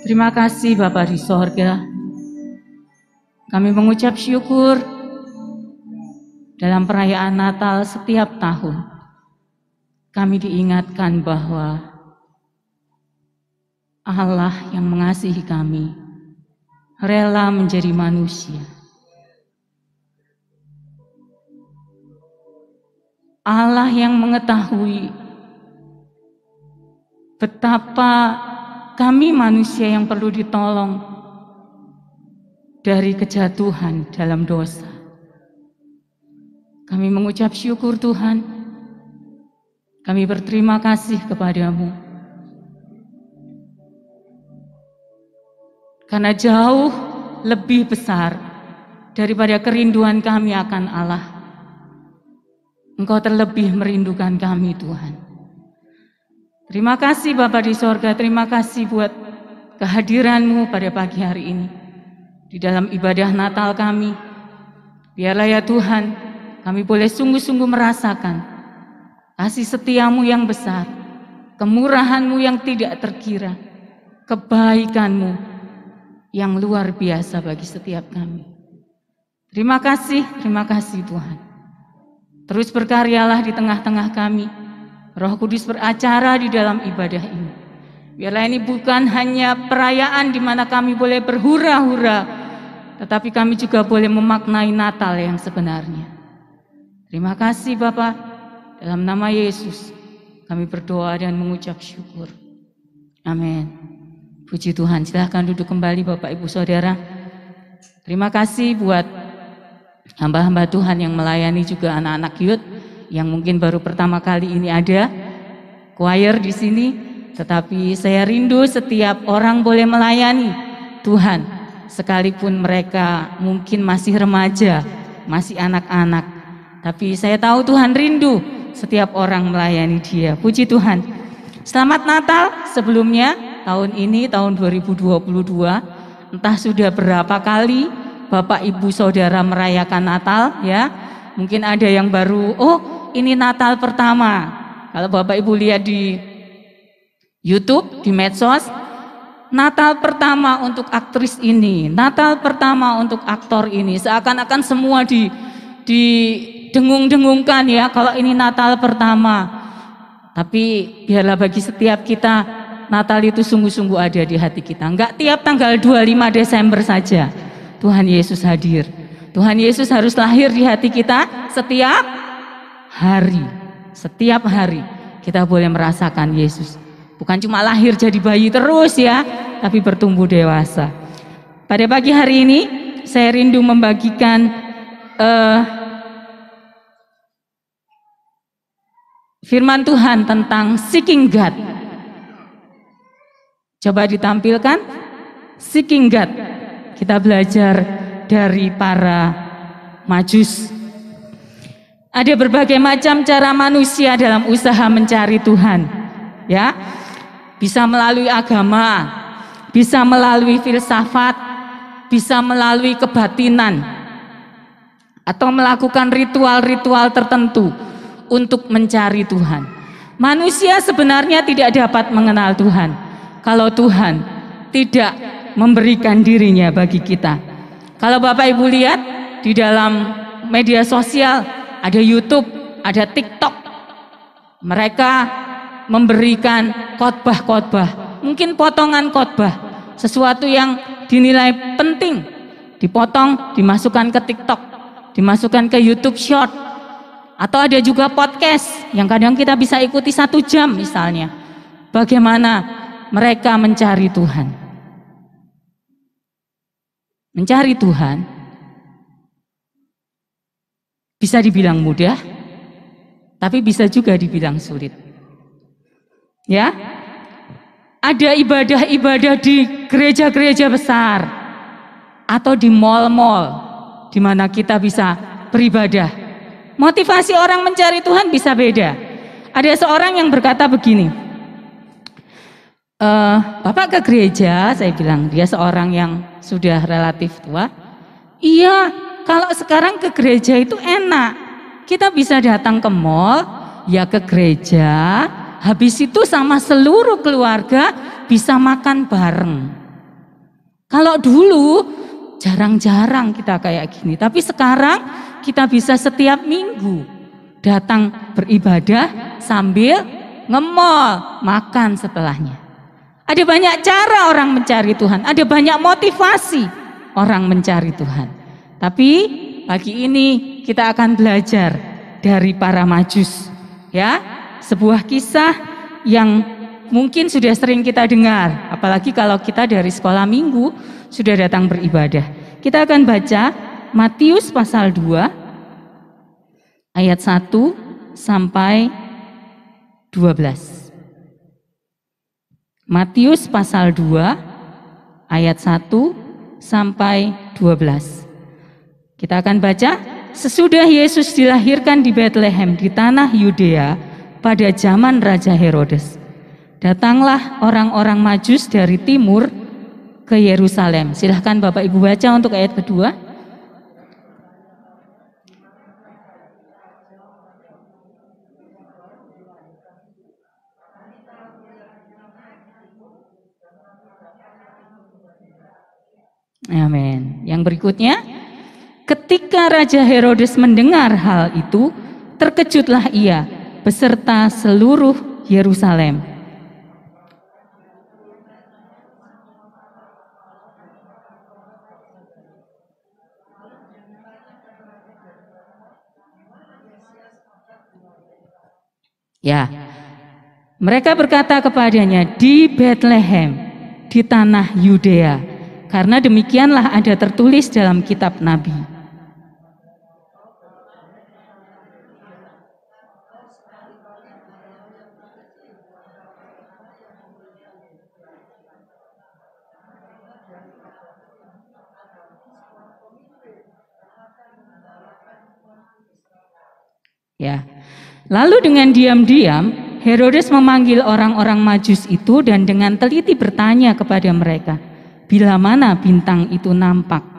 Terima kasih Bapa di sorga. Kami mengucap syukur dalam perayaan Natal setiap tahun. Kami diingatkan bahwa Allah yang mengasihi kami rela menjadi manusia. Allah yang mengetahui betapa kami manusia yang perlu ditolong dari kejatuhan dalam dosa. Kami mengucap syukur Tuhan. Kami berterima kasih kepadamu. Karena jauh lebih besar daripada kerinduan kami akan Allah. Engkau terlebih merindukan kami Tuhan. Terima kasih Bapa di sorga, terima kasih buat kehadiran-Mu pada pagi hari ini. Di dalam ibadah Natal kami, biarlah ya Tuhan, kami boleh sungguh-sungguh merasakan kasih setia-Mu yang besar, kemurahan-Mu yang tidak terkira, kebaikan-Mu yang luar biasa bagi setiap kami. Terima kasih Tuhan. Terus berkaryalah di tengah-tengah kami. Roh Kudus beracara di dalam ibadah ini. Biarlah ini bukan hanya perayaan di mana kami boleh berhura-hura, tetapi kami juga boleh memaknai Natal yang sebenarnya. Terima kasih Bapa, dalam nama Yesus kami berdoa dan mengucap syukur. Amin. Puji Tuhan, silahkan duduk kembali Bapak Ibu Saudara. Terima kasih buat hamba-hamba Tuhan yang melayani juga anak-anak youth yang mungkin baru pertama kali ini ada choir di sini, tetapi saya rindu setiap orang boleh melayani Tuhan, sekalipun mereka mungkin masih remaja, masih anak-anak, tapi saya tahu Tuhan rindu setiap orang melayani Dia. Puji Tuhan. Selamat Natal sebelumnya. Tahun ini tahun 2022, entah sudah berapa kali Bapak Ibu Saudara merayakan Natal ya. Mungkin ada yang baru, oh ini Natal pertama. Kalau Bapak Ibu lihat di YouTube, di medsos, Natal pertama untuk aktris ini, Natal pertama untuk aktor ini. Seakan-akan semua didengung-dengungkan ya kalau ini Natal pertama. Tapi biarlah bagi setiap kita, Natal itu sungguh-sungguh ada di hati kita. Enggak tiap tanggal 25 Desember saja Tuhan Yesus hadir. Tuhan Yesus harus lahir di hati kita setiap hari. Setiap hari kita boleh merasakan Yesus. Bukan cuma lahir jadi bayi terus ya, tapi bertumbuh dewasa. Pada pagi hari ini saya rindu membagikan firman Tuhan tentang seeking God. Coba ditampilkan seeking God. Kita belajar dari para Majus. Ada berbagai macam cara manusia dalam usaha mencari Tuhan. Ya. Bisa melalui agama, bisa melalui filsafat, bisa melalui kebatinan, atau melakukan ritual-ritual tertentu untuk mencari Tuhan. Manusia sebenarnya tidak dapat mengenal Tuhan kalau Tuhan tidak memberikan dirinya bagi kita. Kalau Bapak Ibu lihat di dalam media sosial, ada YouTube, ada TikTok, mereka memberikan khotbah-khotbah, mungkin potongan khotbah, sesuatu yang dinilai penting, dipotong, dimasukkan ke TikTok, dimasukkan ke YouTube Short, atau ada juga podcast yang kadang kita bisa ikuti 1 jam misalnya. Bagaimana mereka mencari Tuhan? Mencari Tuhan bisa dibilang mudah, tapi bisa juga dibilang sulit. Ya, ada ibadah-ibadah di gereja-gereja besar atau di mal-mal di mana kita bisa beribadah. Motivasi orang mencari Tuhan bisa beda. Ada seorang yang berkata begini, Bapak ke gereja, saya bilang, dia seorang yang sudah relatif tua. Iya, kalau sekarang ke gereja itu enak. Kita bisa datang ke mall, ya ke gereja, habis itu sama seluruh keluarga bisa makan bareng. Kalau dulu jarang-jarang kita kayak gini, tapi sekarang kita bisa setiap minggu datang beribadah sambil nge-mall, makan setelahnya. Ada banyak cara orang mencari Tuhan, ada banyak motivasi orang mencari Tuhan. Tapi pagi ini kita akan belajar dari para Majus, ya, sebuah kisah yang mungkin sudah sering kita dengar, apalagi kalau kita dari sekolah minggu sudah datang beribadah. Kita akan baca Matius pasal 2 ayat 1 sampai 12. Matius pasal 2 ayat 1 sampai 12. Kita akan baca. Sesudah Yesus dilahirkan di Bethlehem di tanah Yudea pada zaman Raja Herodes, datanglah orang-orang Majus dari timur ke Yerusalem. Silahkan Bapak Ibu baca untuk ayat kedua. Amin. Yang berikutnya, ketika Raja Herodes mendengar hal itu, terkejutlah ia beserta seluruh Yerusalem. Ya, mereka berkata kepadanya, di Bethlehem, di tanah Yudea, karena demikianlah ada tertulis dalam kitab Nabi. Ya. Lalu dengan diam-diam Herodes memanggil orang-orang Majus itu dan dengan teliti bertanya kepada mereka, bila mana bintang itu nampak.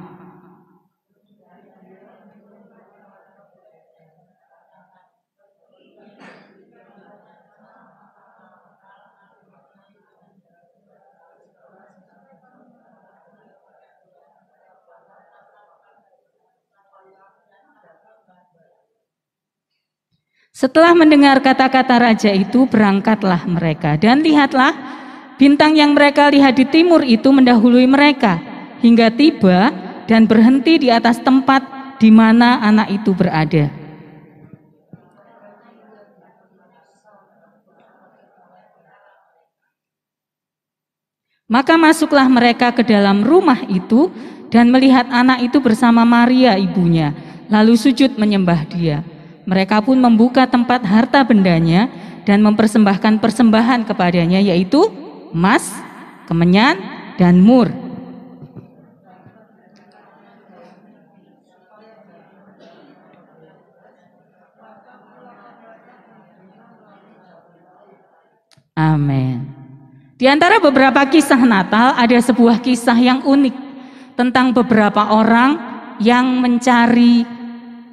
Setelah mendengar kata-kata raja itu, berangkatlah mereka, dan lihatlah, bintang yang mereka lihat di timur itu mendahului mereka, hingga tiba dan berhenti di atas tempat di mana anak itu berada. Maka masuklah mereka ke dalam rumah itu, dan melihat anak itu bersama Maria ibunya, lalu sujud menyembah dia. Mereka pun membuka tempat harta bendanya dan mempersembahkan persembahan kepadanya, yaitu emas, kemenyan, dan mur. Amin. Di antara beberapa kisah Natal, ada sebuah kisah yang unik tentang beberapa orang yang mencari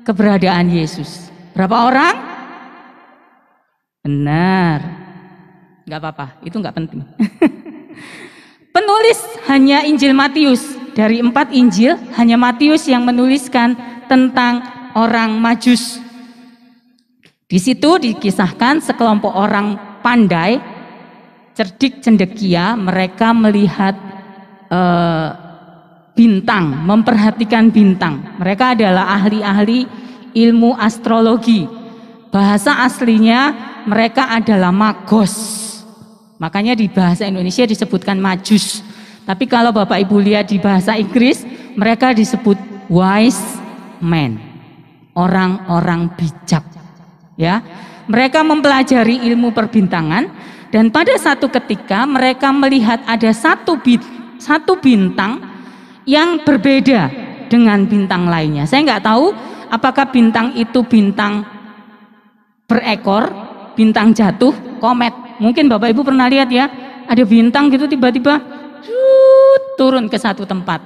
keberadaan Yesus. Berapa orang? Benar. Enggak apa-apa, itu enggak penting. Penulis hanya Injil Matius. Dari 4 Injil, hanya Matius yang menuliskan tentang orang Majus. Di situ dikisahkan sekelompok orang pandai, cerdik cendekia, mereka melihat bintang, memperhatikan bintang. Mereka adalah ahli-ahli ilmu astrologi. Bahasa aslinya mereka adalah magos. Makanya di bahasa Indonesia disebutkan Majus. Tapi kalau Bapak Ibu lihat di bahasa Inggris, mereka disebut wise men, orang-orang bijak. Ya, mereka mempelajari ilmu perbintangan, dan pada satu ketika mereka melihat ada satu bintang yang berbeda dengan bintang lainnya. Saya nggak tahu apakah bintang itu bintang berekor, bintang jatuh, komet. Mungkin Bapak Ibu pernah lihat ya, ada bintang gitu tiba-tiba turun ke satu tempat.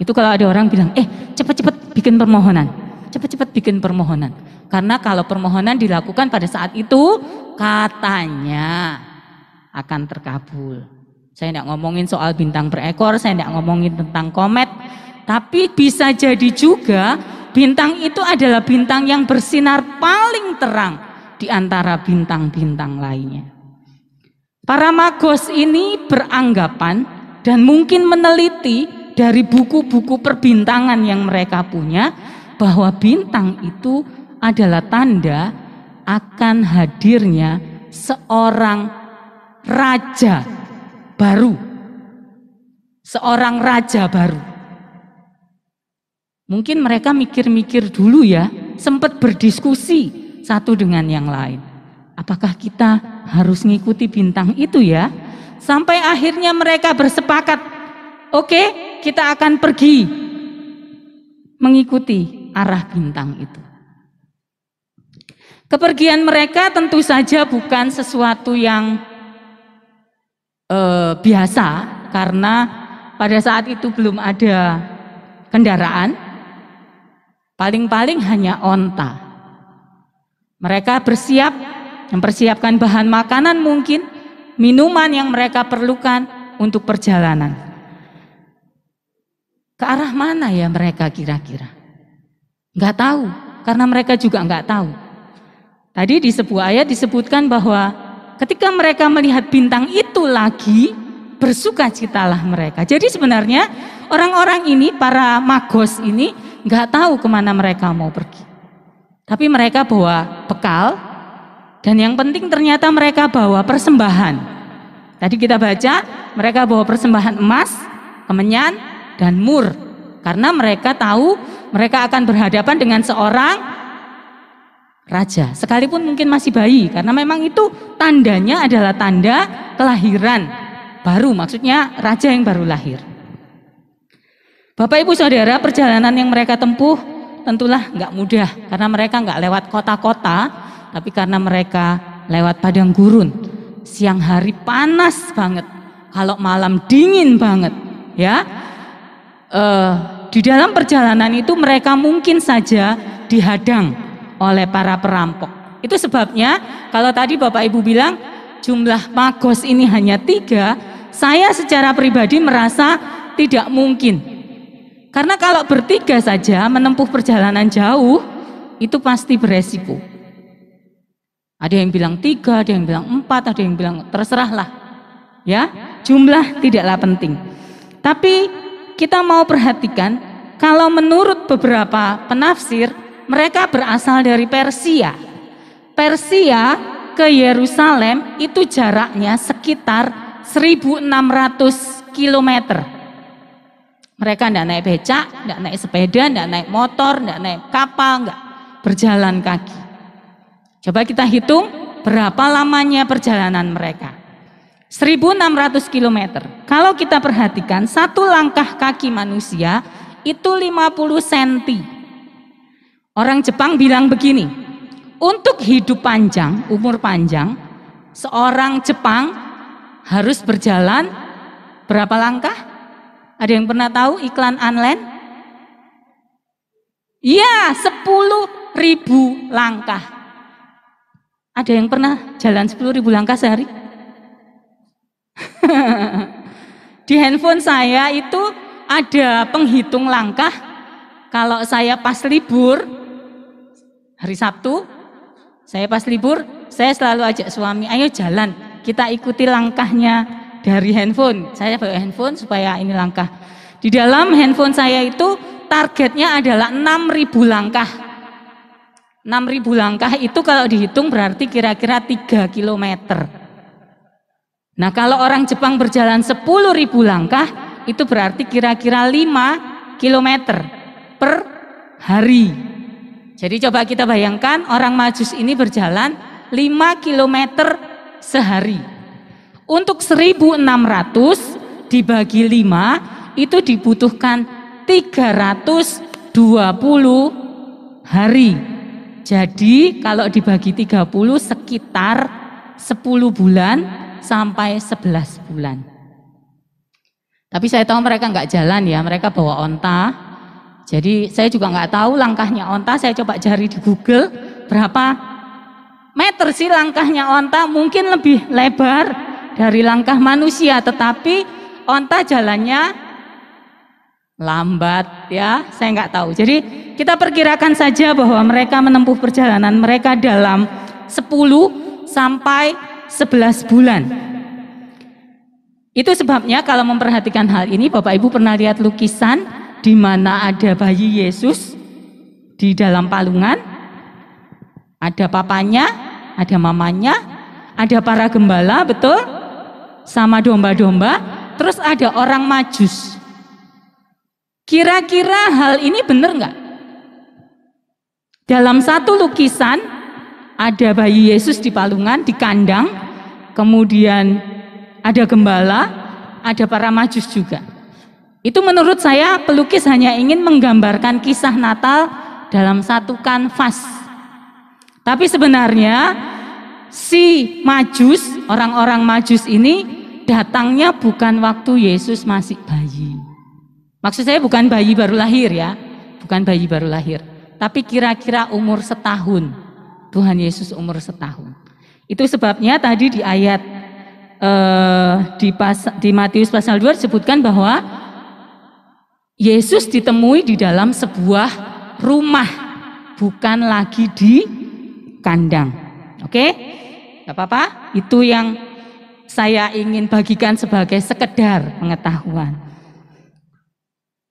Itu kalau ada orang bilang, cepat-cepat bikin permohonan, cepat-cepat bikin permohonan. Karena kalau permohonan dilakukan pada saat itu, katanya akan terkabul. Saya tidak ngomongin soal bintang berekor, saya tidak ngomongin tentang komet, tapi bisa jadi juga bintang itu adalah bintang yang bersinar paling terang di antara bintang-bintang lainnya. Para magos ini beranggapan dan mungkin meneliti dari buku-buku perbintangan yang mereka punya bahwa bintang itu adalah tanda akan hadirnya seorang raja baru. Seorang raja baru. Mungkin mereka mikir-mikir dulu ya, sempat berdiskusi satu dengan yang lain. Apakah kita harus ngikuti bintang itu ya? Sampai akhirnya mereka bersepakat, oke, kita akan pergi mengikuti arah bintang itu. Kepergian mereka tentu saja bukan sesuatu yang biasa, karena pada saat itu belum ada kendaraan, paling-paling hanya onta. Mereka bersiap, mempersiapkan bahan makanan mungkin, minuman yang mereka perlukan untuk perjalanan. Ke arah mana ya mereka kira-kira? Nggak tahu, karena mereka juga nggak tahu. Tadi di sebuah ayat disebutkan bahwa ketika mereka melihat bintang itu lagi, bersukacitalah mereka. Jadi sebenarnya orang-orang ini, para magos ini, nggak tahu kemana mereka mau pergi. Tapi mereka bawa bekal, dan yang penting ternyata mereka bawa persembahan. Tadi kita baca, mereka bawa persembahan emas, kemenyan, dan mur. Karena mereka tahu mereka akan berhadapan dengan seorang raja, sekalipun mungkin masih bayi, karena memang itu tandanya adalah tanda kelahiran baru, maksudnya raja yang baru lahir. Bapak Ibu Saudara, perjalanan yang mereka tempuh tentulah nggak mudah, karena mereka nggak lewat kota-kota, tapi karena mereka lewat padang gurun. Siang hari panas banget, kalau malam dingin banget, ya. Di dalam perjalanan itu mereka mungkin saja dihadang oleh para perampok. Itu sebabnya kalau tadi Bapak Ibu bilang jumlah magos ini hanya 3, saya secara pribadi merasa tidak mungkin. Karena kalau bertiga saja menempuh perjalanan jauh, itu pasti beresiko. Ada yang bilang 3, ada yang bilang 4, ada yang bilang terserahlah. Ya, jumlah tidaklah penting. Tapi kita mau perhatikan, kalau menurut beberapa penafsir, mereka berasal dari Persia. Persia ke Yerusalem itu jaraknya sekitar 1.600 km. Mereka tidak naik becak, tidak naik sepeda, tidak naik motor, tidak naik kapal, enggak, berjalan kaki. Coba kita hitung berapa lamanya perjalanan mereka. 1.600 km. Kalau kita perhatikan, satu langkah kaki manusia itu 50 cm. Orang Jepang bilang begini, untuk hidup panjang, umur panjang, seorang Jepang harus berjalan berapa langkah? Ada yang pernah tahu iklan online? Iya, 10.000 langkah. Ada yang pernah jalan 10.000 langkah sehari? Di handphone saya itu ada penghitung langkah. Kalau saya pas libur hari Sabtu, saya pas libur, saya selalu ajak suami, ayo jalan, kita ikuti langkahnya dari handphone. Saya bawa handphone supaya ini langkah. Di dalam handphone saya itu targetnya adalah 6.000 langkah. 6.000 langkah itu kalau dihitung berarti kira-kira 3 kilometer. Nah, kalau orang Jepang berjalan 10.000 langkah, itu berarti kira-kira 5 kilometer per hari. Jadi coba kita bayangkan, orang Majus ini berjalan 5 kilometer sehari. Untuk 1.600 dibagi 5, itu dibutuhkan 320 hari. Jadi kalau dibagi 30 sekitar 10 bulan sampai 11 bulan. Tapi saya tahu mereka nggak jalan ya, mereka bawa onta. Jadi saya juga nggak tahu langkahnya onta, saya coba cari di Google berapa meter sih langkahnya onta, mungkin lebih lebar, dari langkah manusia, tetapi onta jalannya lambat ya, saya nggak tahu. Jadi kita perkirakan saja bahwa mereka menempuh perjalanan mereka dalam 10 sampai 11 bulan. Itu sebabnya kalau memperhatikan hal ini, Bapak Ibu pernah lihat lukisan di mana ada bayi Yesus di dalam palungan, ada papanya, ada mamanya, ada para gembala, betul? Sama domba-domba, terus ada orang Majus. Kira-kira hal ini benar nggak? Dalam satu lukisan ada bayi Yesus di palungan, di kandang, kemudian ada gembala, ada para Majus juga. Itu menurut saya pelukis hanya ingin menggambarkan kisah Natal dalam satu kanvas. Tapi sebenarnya si Majus, orang-orang Majus ini datangnya bukan waktu Yesus masih bayi. Maksud saya bukan bayi baru lahir ya, bukan bayi baru lahir. Tapi kira-kira umur setahun, Tuhan Yesus umur setahun. Itu sebabnya tadi di ayat di Matius pasal 2 disebutkan bahwa Yesus ditemui di dalam sebuah rumah, bukan lagi di kandang. Oke? Gak apa-apa, itu yang saya ingin bagikan sebagai sekedar pengetahuan.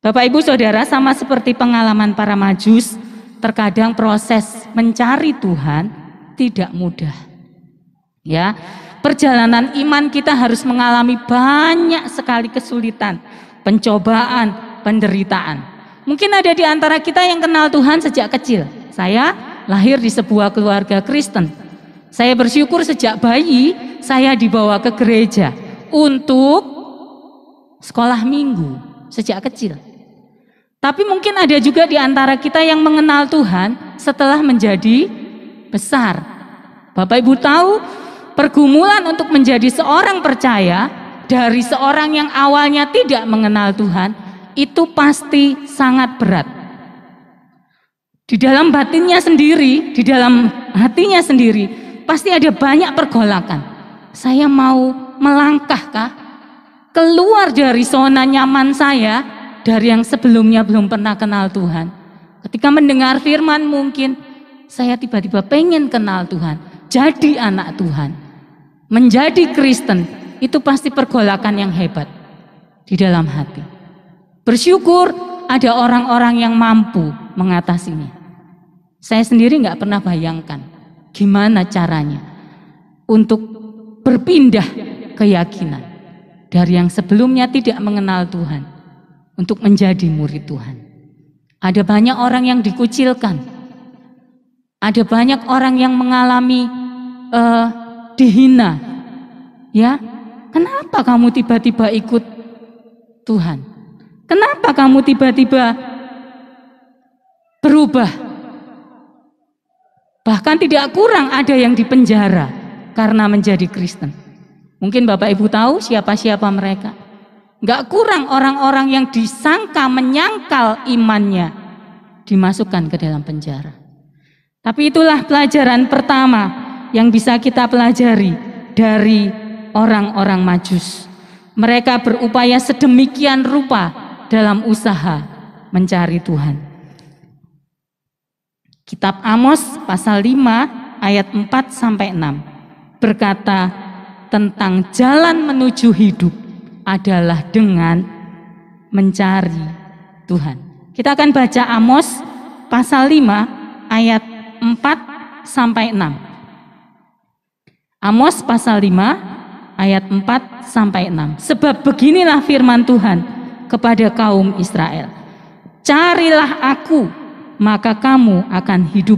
Bapak Ibu Saudara, sama seperti pengalaman para Majus, terkadang proses mencari Tuhan tidak mudah. Ya, perjalanan iman kita harus mengalami banyak sekali kesulitan, pencobaan, penderitaan. Mungkin ada di antara kita yang kenal Tuhan sejak kecil. Saya lahir di sebuah keluarga Kristen. Saya bersyukur sejak bayi saya dibawa ke gereja untuk sekolah minggu sejak kecil. Tapi mungkin ada juga di antara kita yang mengenal Tuhan setelah menjadi besar. Bapak Ibu tahu, pergumulan untuk menjadi seorang percaya dari seorang yang awalnya tidak mengenal Tuhan itu pasti sangat berat. Di dalam batinnya sendiri, di dalam hatinya sendiri, pasti ada banyak pergolakan. Saya mau melangkahkah keluar dari zona nyaman saya, dari yang sebelumnya belum pernah kenal Tuhan. Ketika mendengar firman mungkin saya tiba-tiba pengen kenal Tuhan, jadi anak Tuhan, menjadi Kristen, itu pasti pergolakan yang hebat di dalam hati. Bersyukur ada orang-orang yang mampu mengatasinya. Saya sendiri nggak pernah bayangkan gimana caranya untuk berpindah keyakinan dari yang sebelumnya tidak mengenal Tuhan untuk menjadi murid Tuhan. Ada banyak orang yang dikucilkan, ada banyak orang yang mengalami dihina. Ya, kenapa kamu tiba-tiba ikut Tuhan? Kenapa kamu tiba-tiba berubah? Bahkan tidak kurang ada yang dipenjara karena menjadi Kristen. Mungkin Bapak Ibu tahu siapa-siapa mereka. Gak kurang orang-orang yang disangka menyangkal imannya dimasukkan ke dalam penjara. Tapi itulah pelajaran pertama yang bisa kita pelajari dari orang-orang Majus. Mereka berupaya sedemikian rupa dalam usaha mencari Tuhan. Kitab Amos pasal 5 ayat 4-6 berkata tentang jalan menuju hidup adalah dengan mencari Tuhan. Kita akan baca Amos pasal 5 ayat 4-6. Amos pasal 5 ayat 4-6. Sebab beginilah firman Tuhan kepada kaum Israel. Carilah aku, maka kamu akan hidup.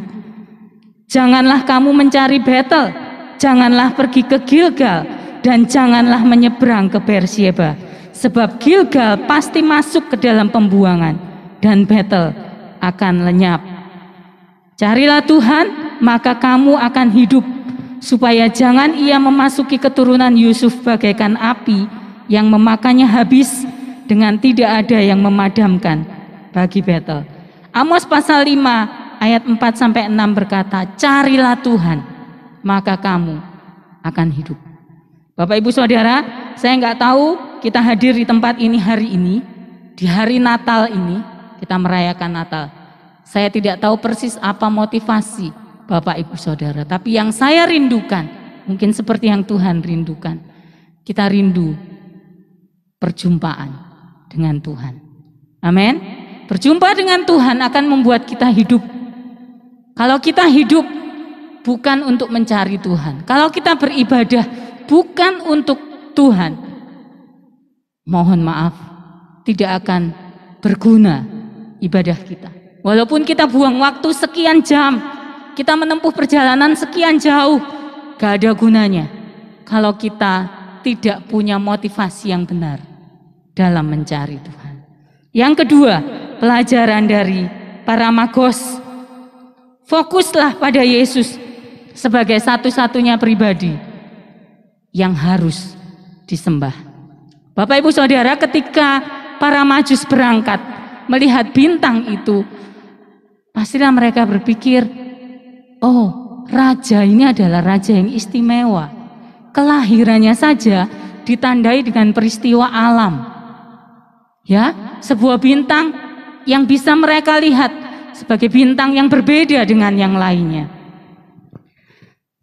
Janganlah kamu mencari Betel, janganlah pergi ke Gilgal, dan janganlah menyeberang ke Beersheba. Sebab Gilgal pasti masuk ke dalam pembuangan, dan Betel akan lenyap. Carilah Tuhan, maka kamu akan hidup, supaya jangan ia memasuki keturunan Yusuf bagaikan api yang memakannya habis, dengan tidak ada yang memadamkan bagi Betel. Amos pasal 5 ayat 4-6 berkata, carilah Tuhan, maka kamu akan hidup. Bapak Ibu Saudara, saya nggak tahu kita hadir di tempat ini hari ini, di hari Natal ini, kita merayakan Natal. Saya tidak tahu persis apa motivasi Bapak Ibu Saudara, tapi yang saya rindukan, mungkin seperti yang Tuhan rindukan, kita rindu perjumpaan dengan Tuhan. Amin. Berjumpa dengan Tuhan akan membuat kita hidup. Kalau kita hidup bukan untuk mencari Tuhan, kalau kita beribadah bukan untuk Tuhan, mohon maaf, tidak akan berguna ibadah kita. Walaupun kita buang waktu sekian jam, kita menempuh perjalanan sekian jauh, gak ada gunanya kalau kita tidak punya motivasi yang benar dalam mencari Tuhan. Yang kedua, pelajaran dari para magos, fokuslah pada Yesus sebagai satu-satunya pribadi yang harus disembah. Bapak Ibu Saudara, ketika para Majus berangkat melihat bintang itu, pastilah mereka berpikir, oh, raja ini adalah raja yang istimewa. Kelahirannya saja ditandai dengan peristiwa alam. Ya, sebuah bintang yang bisa mereka lihat sebagai bintang yang berbeda dengan yang lainnya.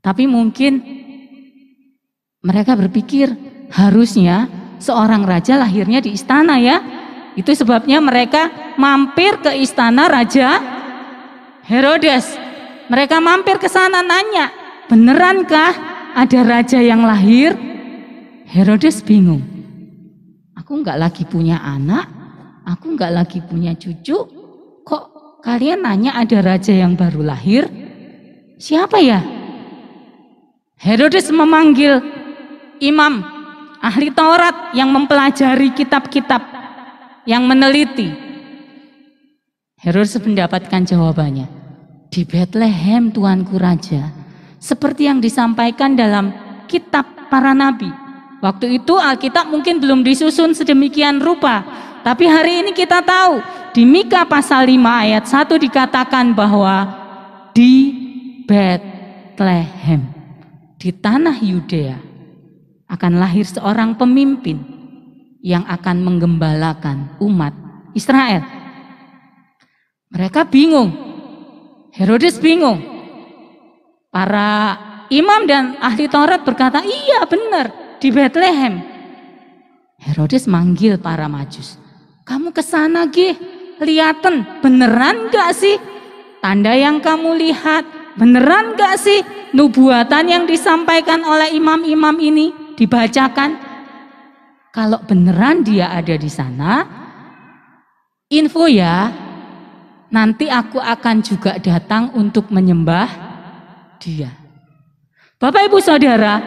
Tapi mungkin mereka berpikir harusnya seorang raja lahirnya di istana ya. Itu sebabnya mereka mampir ke istana Raja Herodes. Mereka mampir ke sana nanya, benerankah ada raja yang lahir? Herodes bingung. Aku nggak lagi punya anak, aku nggak lagi punya cucu. Kok kalian nanya ada raja yang baru lahir? Siapa ya? Herodes memanggil imam ahli Taurat yang mempelajari kitab-kitab, yang meneliti. Herodes mendapatkan jawabannya, di Bethlehem Tuanku Raja, seperti yang disampaikan dalam kitab para nabi. Waktu itu Alkitab mungkin belum disusun sedemikian rupa, tapi hari ini kita tahu di Mika pasal 5 ayat 1 dikatakan bahwa di Bethlehem, di tanah Yudea, akan lahir seorang pemimpin yang akan menggembalakan umat Israel. Mereka bingung, Herodes bingung. Para imam dan ahli Taurat berkata, iya benar, di Bethlehem. Herodes manggil para Majus, kamu kesana gih, liaten, beneran gak sih? Tanda yang kamu lihat, beneran gak sih? Nubuatan yang disampaikan oleh imam-imam ini dibacakan. Kalau beneran dia ada di sana, info ya, nanti aku akan juga datang untuk menyembah dia. Bapak Ibu Saudara,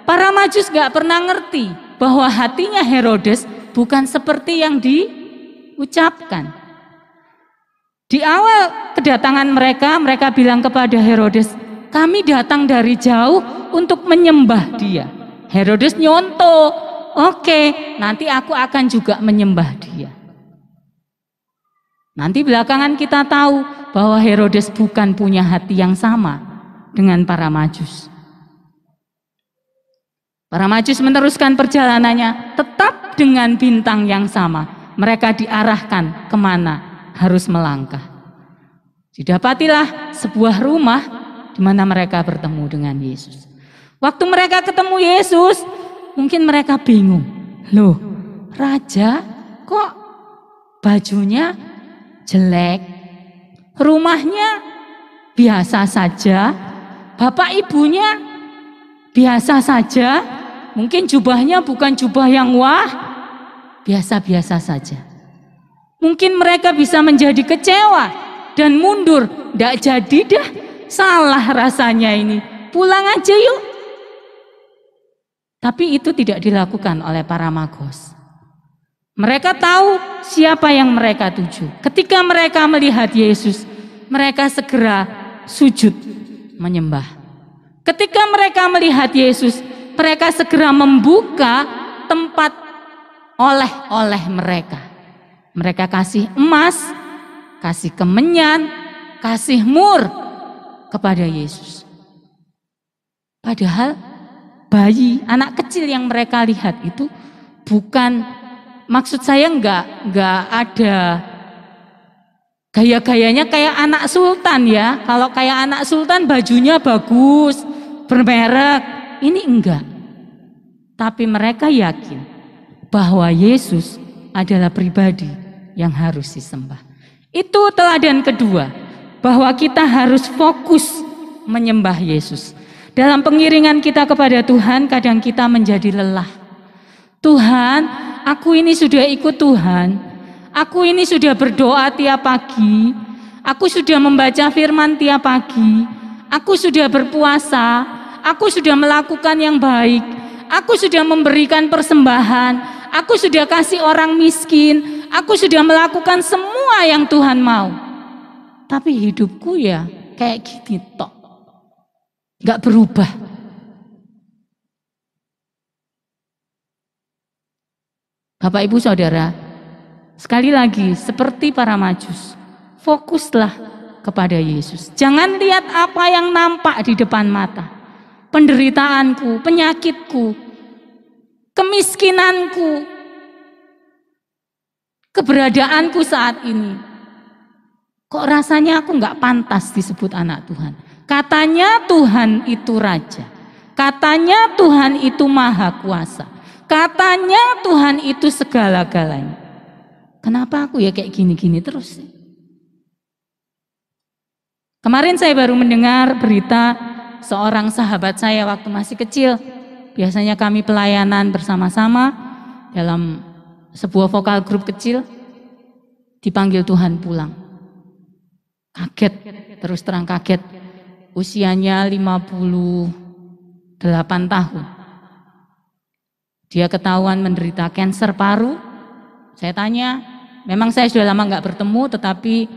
para Majus gak pernah ngerti bahwa hatinya Herodes bukan seperti yang diucapkan. Di awal kedatangan mereka, mereka bilang kepada Herodes, kami datang dari jauh untuk menyembah dia. Herodes nyontoh, oke, nanti aku akan juga menyembah dia. Nanti belakangan kita tahu bahwa Herodes bukan punya hati yang sama dengan para Majus. Para Majus meneruskan perjalanannya tetap dengan bintang yang sama. Mereka diarahkan kemana harus melangkah. Didapatilah sebuah rumah di mana mereka bertemu dengan Yesus. Waktu mereka ketemu Yesus, mungkin mereka bingung. Loh, raja kok bajunya jelek, rumahnya biasa saja, bapak ibunya biasa saja, mungkin jubahnya bukan jubah yang wah, biasa-biasa saja. Mungkin mereka bisa menjadi kecewa dan mundur, ndak jadi dah, salah rasanya ini, pulang aja yuk. Tapi itu tidak dilakukan oleh para magos. Mereka tahu siapa yang mereka tuju. Ketika mereka melihat Yesus, mereka segera sujud menyembah. Ketika mereka melihat Yesus, mereka segera membuka tempat oleh-oleh mereka. Mereka kasih emas, kasih kemenyan, kasih mur kepada Yesus. Padahal bayi, anak kecil yang mereka lihat itu bukan, maksud saya enggak ada gaya-gayanya kayak anak sultan ya. Kalau kayak anak sultan bajunya bagus, bermerek, ini enggak. Tapi mereka yakin bahwa Yesus adalah pribadi yang harus disembah. Itu teladan kedua, bahwa kita harus fokus menyembah Yesus. Dalam pengiringan kita kepada Tuhan, kadang kita menjadi lelah. Tuhan, aku ini sudah ikut Tuhan, aku ini sudah berdoa tiap pagi, aku sudah membaca firman tiap pagi, aku sudah berpuasa, aku sudah melakukan yang baik, aku sudah memberikan persembahan, aku sudah kasih orang miskin, aku sudah melakukan semua yang Tuhan mau. Tapi hidupku ya kayak gini tok, gak berubah. Bapak Ibu Saudara, sekali lagi seperti para Majus, fokuslah kepada Yesus. Jangan lihat apa yang nampak di depan mata. Penderitaanku, penyakitku, kemiskinanku, keberadaanku saat ini. Kok rasanya aku gak pantas disebut anak Tuhan. Katanya Tuhan itu Raja. Katanya Tuhan itu Maha Kuasa. Katanya Tuhan itu segala-galanya. Kenapa aku ya kayak gini-gini terus? Kemarin saya baru mendengar berita seorang sahabat saya waktu masih kecil. Biasanya kami pelayanan bersama-sama dalam sebuah vokal grup kecil. Dipanggil Tuhan pulang. Kaget, terus terang kaget. Usianya 58 tahun. Dia ketahuan menderita kanker paru. Saya tanya, memang saya sudah lama nggak bertemu, tetapi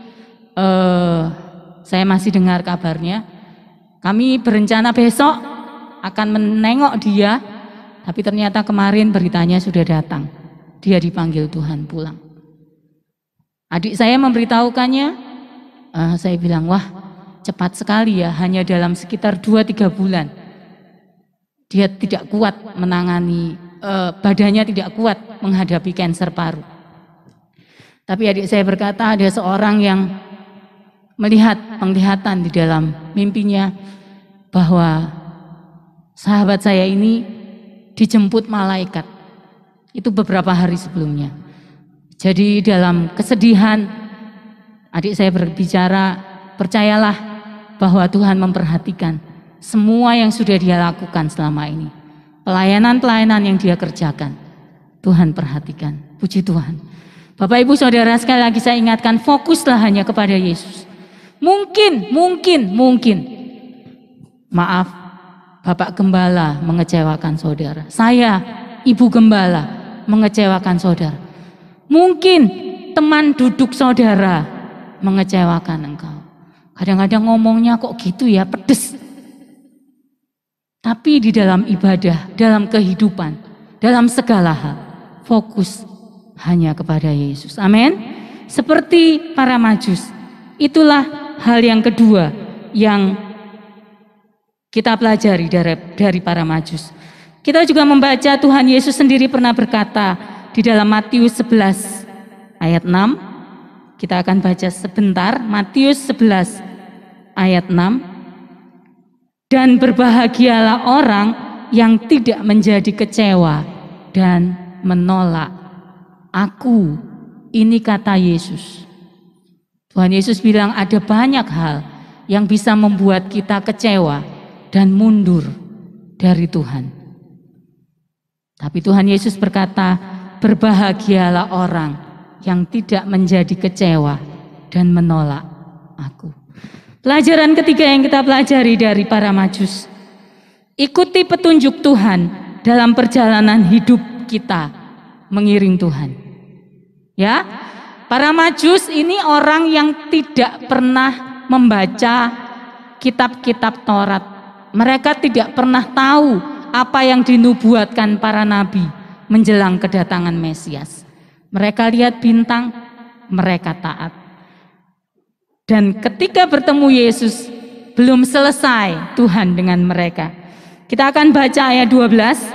saya masih dengar kabarnya. Kami berencana besok akan menengok dia, tapi ternyata kemarin beritanya sudah datang. Dia dipanggil Tuhan pulang. Adik saya memberitahukannya, saya bilang, wah cepat sekali ya, hanya dalam sekitar 2-3 bulan. Dia tidak kuat menangani, badannya tidak kuat menghadapi kanker paru. Tapi adik saya berkata ada seorang yang melihat penglihatan di dalam mimpinya bahwa sahabat saya ini dijemput malaikat. Itu beberapa hari sebelumnya. Jadi dalam kesedihan adik saya berbicara, percayalah bahwa Tuhan memperhatikan semua yang sudah dia lakukan selama ini. Pelayanan-pelayanan yang dia kerjakan, Tuhan perhatikan. Puji Tuhan. Bapak Ibu Saudara, sekali lagi saya ingatkan, fokuslah hanya kepada Yesus. Mungkin, maaf, Bapak Gembala mengecewakan saudara. Saya, Ibu Gembala, mengecewakan saudara. Mungkin teman duduk saudara mengecewakan engkau. Kadang-kadang ngomongnya kok gitu ya, pedes. Tapi di dalam ibadah, dalam kehidupan, dalam segala hal, fokus hanya kepada Yesus. Amin. Seperti para Majus, itulah hal yang kedua yang kita pelajari dari para Majus. Kita juga membaca Tuhan Yesus sendiri pernah berkata di dalam Matius 11 ayat 6. Kita akan baca sebentar, Matius 11 ayat 6. Dan berbahagialah orang yang tidak menjadi kecewa dan menolak aku. Ini kata Yesus. Tuhan Yesus bilang ada banyak hal yang bisa membuat kita kecewa dan mundur dari Tuhan. Tapi Tuhan Yesus berkata, berbahagialah orang yang tidak menjadi kecewa dan menolak aku. Pelajaran ketiga yang kita pelajari dari para Majus, ikuti petunjuk Tuhan dalam perjalanan hidup kita mengiring Tuhan. Ya, para Majus ini orang yang tidak pernah membaca kitab-kitab Taurat. Mereka tidak pernah tahu apa yang dinubuatkan para nabi menjelang kedatangan Mesias. Mereka lihat bintang, mereka taat. Dan ketika bertemu Yesus, belum selesai Tuhan dengan mereka. Kita akan baca ayat 12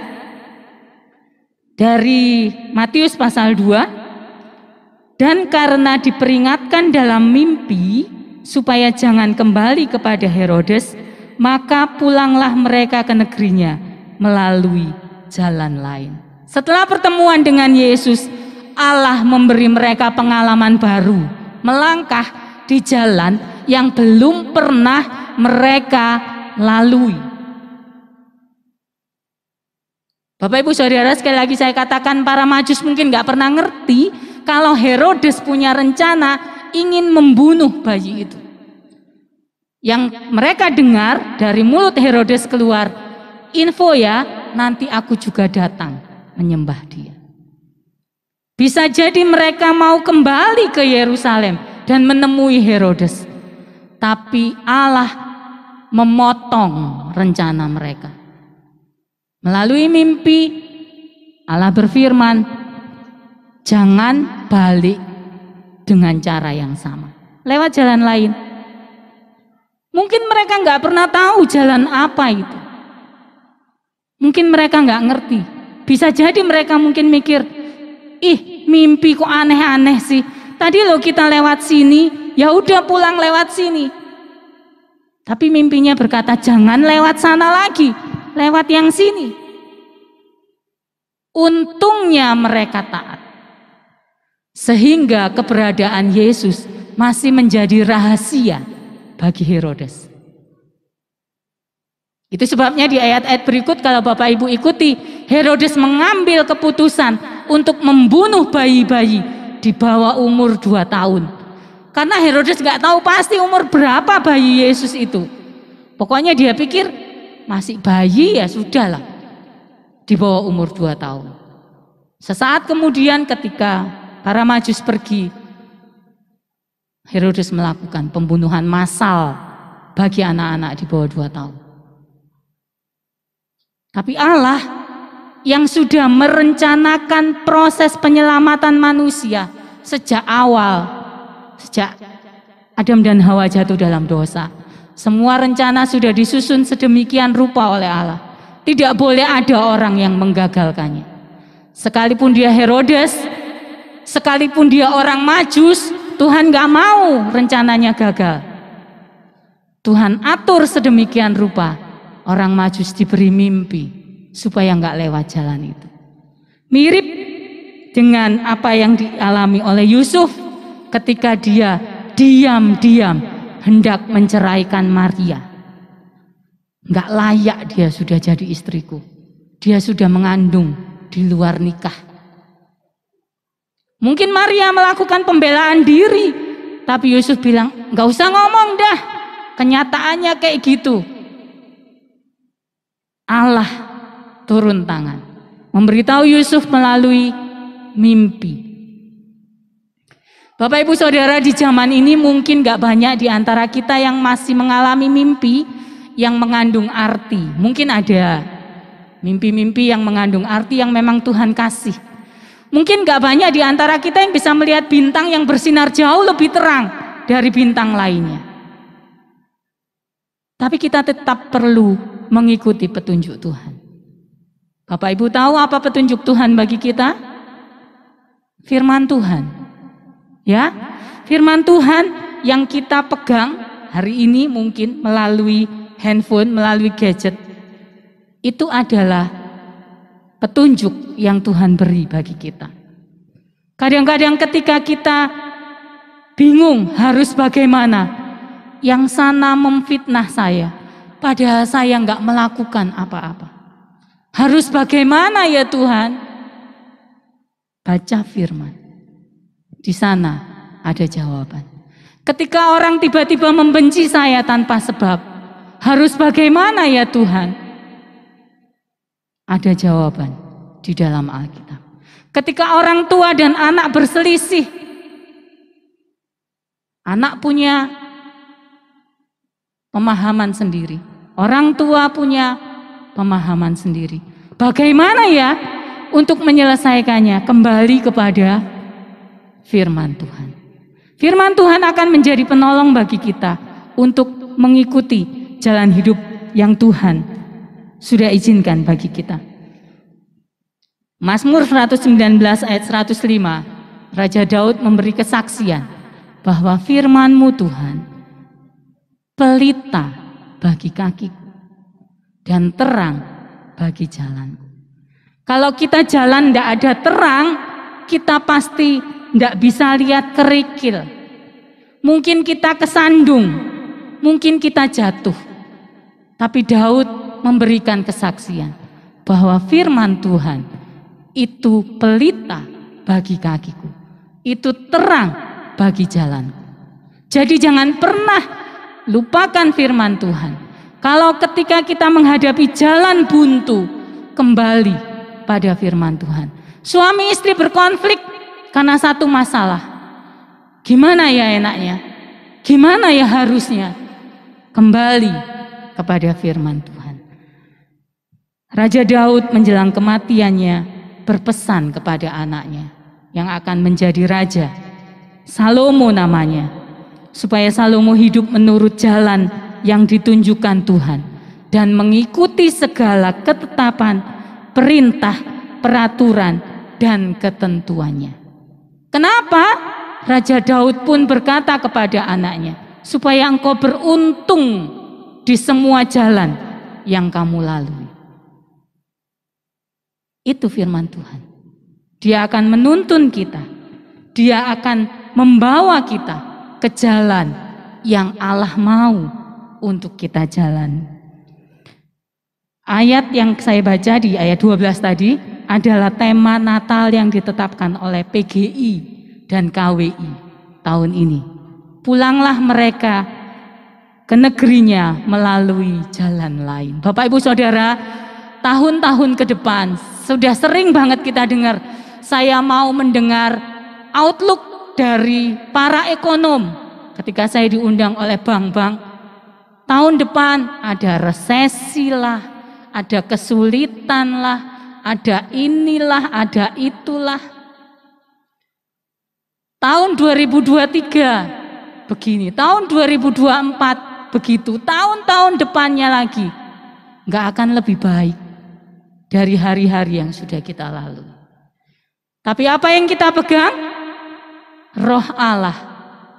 dari Matius pasal 2. Dan karena diperingatkan dalam mimpi supaya jangan kembali kepada Herodes, maka pulanglah mereka ke negerinya melalui jalan lain. Setelah pertemuan dengan Yesus, Allah memberi mereka pengalaman baru, melangkah di jalan yang belum pernah mereka lalui. Bapak Ibu Saudara, sekali lagi saya katakan, para Majus mungkin gak pernah ngerti kalau Herodes punya rencana ingin membunuh bayi itu. Yang mereka dengar dari mulut Herodes keluar, info ya, nanti aku juga datang menyembah dia. Bisa jadi mereka mau kembali ke Yerusalem dan menemui Herodes. Tapi Allah memotong rencana mereka. Melalui mimpi, Allah berfirman, jangan balik dengan cara yang sama. Lewat jalan lain. Mungkin mereka nggak pernah tahu jalan apa itu. Mungkin mereka nggak ngerti. Bisa jadi mereka mungkin mikir, mimpi kok aneh-aneh sih. Tadi lo kita lewat sini, ya udah pulang lewat sini. Tapi mimpinya berkata jangan lewat sana lagi, lewat yang sini. Untungnya mereka taat. Sehingga keberadaan Yesus masih menjadi rahasia bagi Herodes. Itu sebabnya di ayat-ayat berikut kalau Bapak Ibu ikuti, Herodes mengambil keputusan untuk membunuh bayi-bayi di bawah umur 2 tahun. Karena Herodes gak tahu pasti umur berapa bayi Yesus itu. Pokoknya dia pikir masih bayi ya sudahlah, di bawah umur 2 tahun. Sesaat kemudian ketika para Majus pergi, Herodes melakukan pembunuhan massal bagi anak-anak di bawah 2 tahun. Tapi Allah yang sudah merencanakan proses penyelamatan manusia sejak awal, sejak Adam dan Hawa jatuh dalam dosa. Semua rencana sudah disusun sedemikian rupa oleh Allah. Tidak boleh ada orang yang menggagalkannya. Sekalipun dia Herodes, sekalipun dia orang Majus, Tuhan gak mau rencananya gagal. Tuhan atur sedemikian rupa. Orang Majus diberi mimpi supaya nggak lewat jalan itu. Mirip dengan apa yang dialami oleh Yusuf ketika dia diam-diam hendak menceraikan Maria. Nggak layak dia sudah jadi istriku. Dia sudah mengandung di luar nikah. Mungkin Maria melakukan pembelaan diri, tapi Yusuf bilang nggak usah ngomong dah. Kenyataannya kayak gitu. Allah turun tangan, memberitahu Yusuf melalui mimpi. Bapak Ibu Saudara, di zaman ini mungkin gak banyak di antara kita yang masih mengalami mimpi yang mengandung arti. Mungkin ada mimpi-mimpi yang mengandung arti yang memang Tuhan kasih. Mungkin gak banyak di antara kita yang bisa melihat bintang yang bersinar jauh lebih terang dari bintang lainnya. Tapi kita tetap perlu mengikuti petunjuk Tuhan. Bapak Ibu tahu apa petunjuk Tuhan bagi kita? Firman Tuhan. Ya, firman Tuhan yang kita pegang hari ini mungkin melalui handphone, melalui gadget. Itu adalah petunjuk yang Tuhan beri bagi kita. Kadang-kadang ketika kita bingung harus bagaimana, yang sana memfitnah saya, padahal saya nggak melakukan apa-apa. Harus bagaimana ya Tuhan? Baca firman. Di sana ada jawaban. Ketika orang tiba-tiba membenci saya tanpa sebab, harus bagaimana ya Tuhan? Ada jawaban di dalam Alkitab. Ketika orang tua dan anak berselisih, anak punya pemahaman sendiri. Orang tua punya pemahaman sendiri. Bagaimana ya untuk menyelesaikannya? Kembali kepada firman Tuhan. Firman Tuhan akan menjadi penolong bagi kita untuk mengikuti jalan hidup yang Tuhan sudah izinkan bagi kita. Mazmur 119 ayat 105, Raja Daud memberi kesaksian bahwa firman-Mu Tuhan pelita bagi kakiku dan terang bagi jalanku. Kalau kita jalan tidak ada terang, kita pasti tidak bisa lihat kerikil. Mungkin kita kesandung, mungkin kita jatuh. Tapi Daud memberikan kesaksian bahwa firman Tuhan itu pelita bagi kakiku, itu terang bagi jalanku. Jadi jangan pernah lupakan firman Tuhan. Kalau ketika kita menghadapi jalan buntu, kembali pada firman Tuhan. Suami istri berkonflik karena satu masalah. Gimana ya enaknya? Gimana ya harusnya? Kembali kepada firman Tuhan. Raja Daud menjelang kematiannya berpesan kepada anaknya yang akan menjadi raja, Salomo namanya, supaya Salomo hidup menurut jalan yang ditunjukkan Tuhan dan mengikuti segala ketetapan, perintah, peraturan, dan ketentuannya. Kenapa? Raja Daud pun berkata kepada anaknya, supaya engkau beruntung di semua jalan yang kamu lalui. Itu firman Tuhan. Dia akan menuntun kita. Dia akan membawa kita ke jalan yang Allah mau untuk kita jalan. Ayat yang saya baca di ayat 12 tadi adalah tema Natal yang ditetapkan oleh PGI dan KWI tahun ini. Pulanglah mereka ke negerinya melalui jalan lain. Bapak Ibu Saudara, tahun-tahun ke depan sudah sering banget kita dengar, saya mau mendengar outlook dari para ekonom ketika saya diundang oleh bank-bank. Tahun depan ada resesi lah, ada kesulitan lah, ada inilah, ada itulah. Tahun 2023 begini, tahun 2024 begitu, tahun-tahun depannya lagi nggak akan lebih baik dari hari-hari yang sudah kita lalui. Tapi apa yang kita pegang? Roh Allah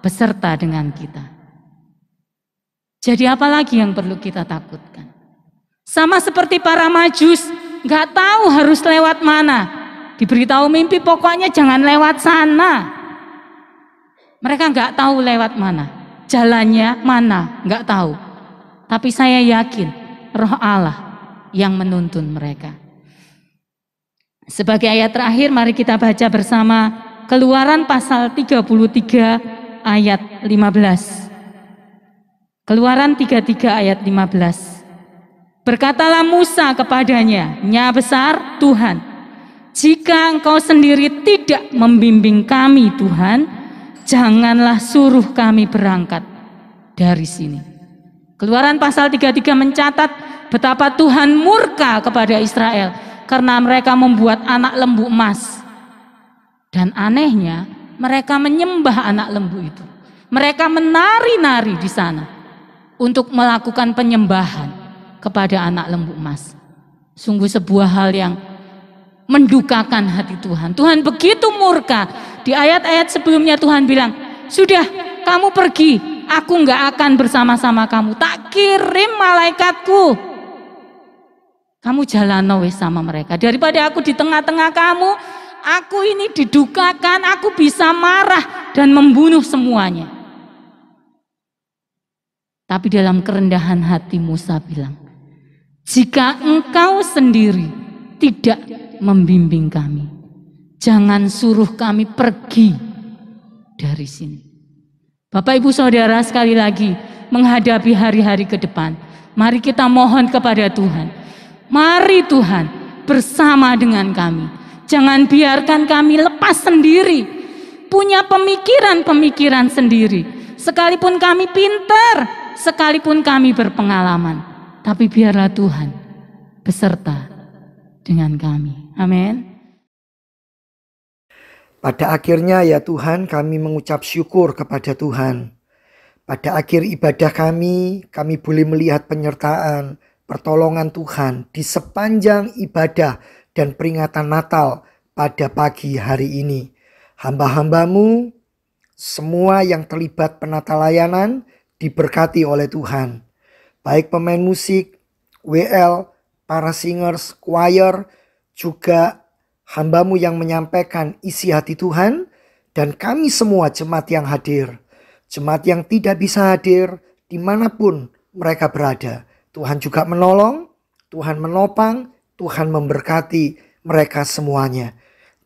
beserta dengan kita. Jadi apa lagi yang perlu kita takutkan? Sama seperti para Majus, nggak tahu harus lewat mana. Diberitahu mimpi, pokoknya jangan lewat sana. Mereka nggak tahu lewat mana, jalannya mana, nggak tahu. Tapi saya yakin Roh Allah yang menuntun mereka. Sebagai ayat terakhir, mari kita baca bersama Keluaran pasal 33 ayat 15. Keluaran 33 ayat 15. Berkatalah Musa kepadanya, Nya besar Tuhan, jika engkau sendiri tidak membimbing kami Tuhan, janganlah suruh kami berangkat dari sini. Keluaran pasal 33 mencatat betapa Tuhan murka kepada Israel karena mereka membuat anak lembu emas. Dan anehnya mereka menyembah anak lembu itu. Mereka menari-nari di sana untuk melakukan penyembahan kepada anak lembu emas. Sungguh sebuah hal yang mendukakan hati Tuhan. Tuhan begitu murka. Di ayat-ayat sebelumnya Tuhan bilang, sudah kamu pergi, aku nggak akan bersama-sama kamu. Tak kirim malaikatku. Kamu jalan wes sama mereka. Daripada aku di tengah-tengah kamu, aku ini didukakan, aku bisa marah dan membunuh semuanya. Tapi dalam kerendahan hati Musa bilang, jika engkau sendiri tidak membimbing kami, jangan suruh kami pergi dari sini. Bapak Ibu Saudara, sekali lagi menghadapi hari-hari ke depan, mari kita mohon kepada Tuhan. Mari Tuhan bersama dengan kami. Jangan biarkan kami lepas sendiri, punya pemikiran-pemikiran sendiri. Sekalipun kami pintar, sekalipun kami berpengalaman, tapi biarlah Tuhan beserta dengan kami. Amin. Pada akhirnya ya Tuhan, kami mengucap syukur kepada Tuhan. Pada akhir ibadah kami boleh melihat penyertaan pertolongan Tuhan di sepanjang ibadah dan peringatan Natal pada pagi hari ini. Hamba-hambamu, semua yang terlibat penata layanan diberkati oleh Tuhan. Baik pemain musik, WL, para singers, choir, juga hambamu yang menyampaikan isi hati Tuhan, dan kami semua jemaat yang hadir. Jemaat yang tidak bisa hadir dimanapun mereka berada. Tuhan juga menolong, Tuhan menopang, Tuhan memberkati mereka semuanya.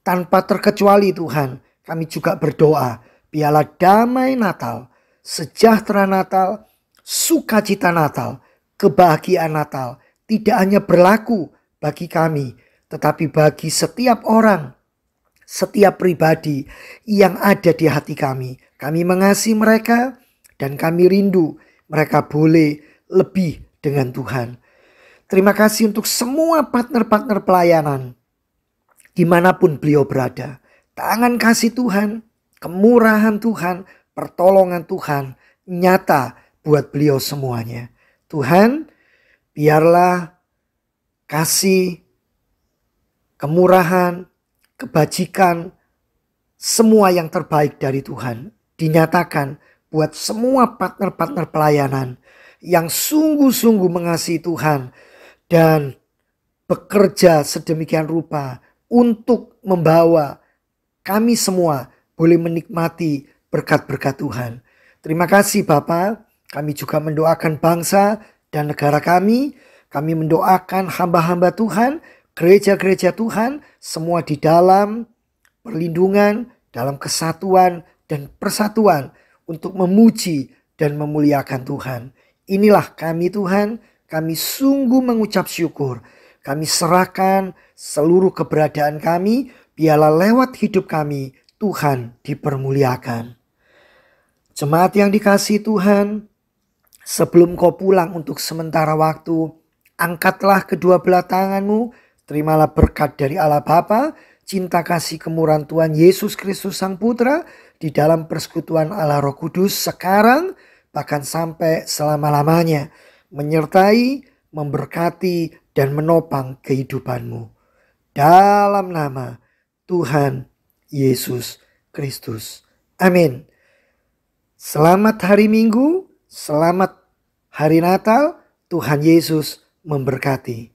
Tanpa terkecuali Tuhan, kami juga berdoa, biarlah damai Natal, sejahtera Natal, sukacita Natal, kebahagiaan Natal tidak hanya berlaku bagi kami, tetapi bagi setiap orang, setiap pribadi yang ada di hati kami. Kami mengasihi mereka dan kami rindu mereka boleh lebih dengan Tuhan. Terima kasih untuk semua partner-partner pelayanan dimanapun beliau berada. Tangan kasih Tuhan, kemurahan Tuhan, pertolongan Tuhan nyata buat beliau semuanya. Tuhan, biarlah kasih, kemurahan, kebajikan, semua yang terbaik dari Tuhan dinyatakan buat semua partner-partner pelayanan yang sungguh-sungguh mengasihi Tuhan dan bekerja sedemikian rupa untuk membawa kami semua boleh menikmati berkat-berkat Tuhan. Terima kasih Bapa. Kami juga mendoakan bangsa dan negara kami. Kami mendoakan hamba-hamba Tuhan, gereja-gereja Tuhan, semua di dalam perlindungan, dalam kesatuan dan persatuan untuk memuji dan memuliakan Tuhan. Inilah kami Tuhan, kami sungguh mengucap syukur. Kami serahkan seluruh keberadaan kami, biarlah lewat hidup kami Tuhan dipermuliakan. Jemaat yang dikasihi Tuhan, sebelum kau pulang untuk sementara waktu, angkatlah kedua belah tanganmu, terimalah berkat dari Allah Bapa, cinta kasih kemurahan Tuhan Yesus Kristus Sang Putra, di dalam persekutuan Allah Roh Kudus sekarang, bahkan sampai selama-lamanya, menyertai, memberkati, dan menopang kehidupanmu. Dalam nama Tuhan Yesus Kristus. Amin. Selamat hari Minggu, selamat hari Natal, Tuhan Yesus memberkati.